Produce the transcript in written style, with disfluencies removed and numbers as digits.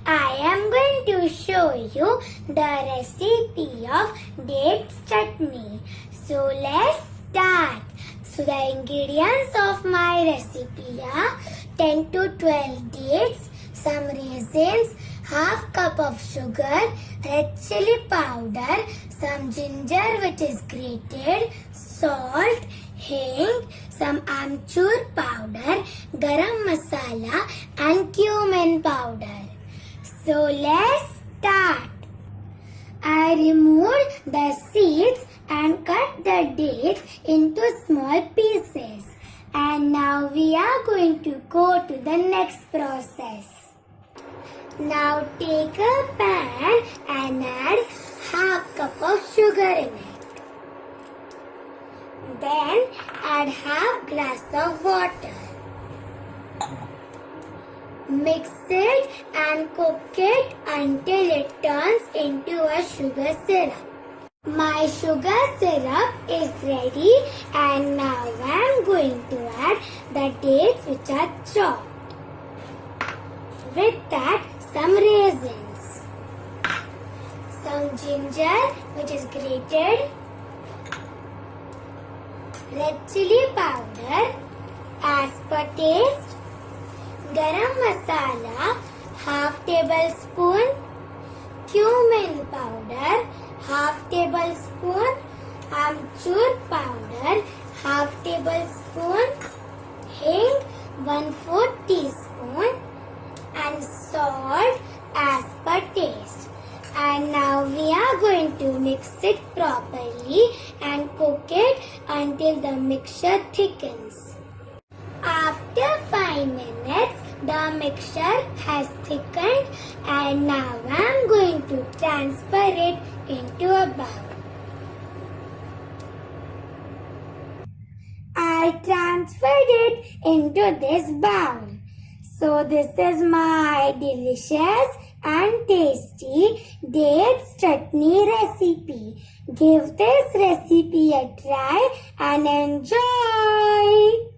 I am going to show you the recipe of dates chutney. So let's start. So the ingredients of my recipe are 10 to 12 dates, some raisins, half cup of sugar, red chili powder, some ginger which is grated, salt, hing, some amchur powder, garam masala and cumin powder. So let's start. I removed the seeds and cut the dates into small pieces. And now we are going to go to the next process. Now take a pan and add half cup of sugar in it. Then add half glass of water. Mix it and cook it until it turns into a sugar syrup. My sugar syrup is ready and now I am going to add the dates which are chopped. With that, some raisins, some ginger which is grated, red chili powder as per taste, garam masala half tablespoon, cumin powder half tablespoon, amchur powder half tablespoon, hing 1/4 teaspoon and salt as per taste. And now we are going to mix it properly and cook it until the mixture thickens. After 5 minutes, the mixture has thickened and now I am going to transfer it into a bowl. I transferred it into this bowl. So this is my delicious and tasty dates chutney recipe. Give this recipe a try and enjoy.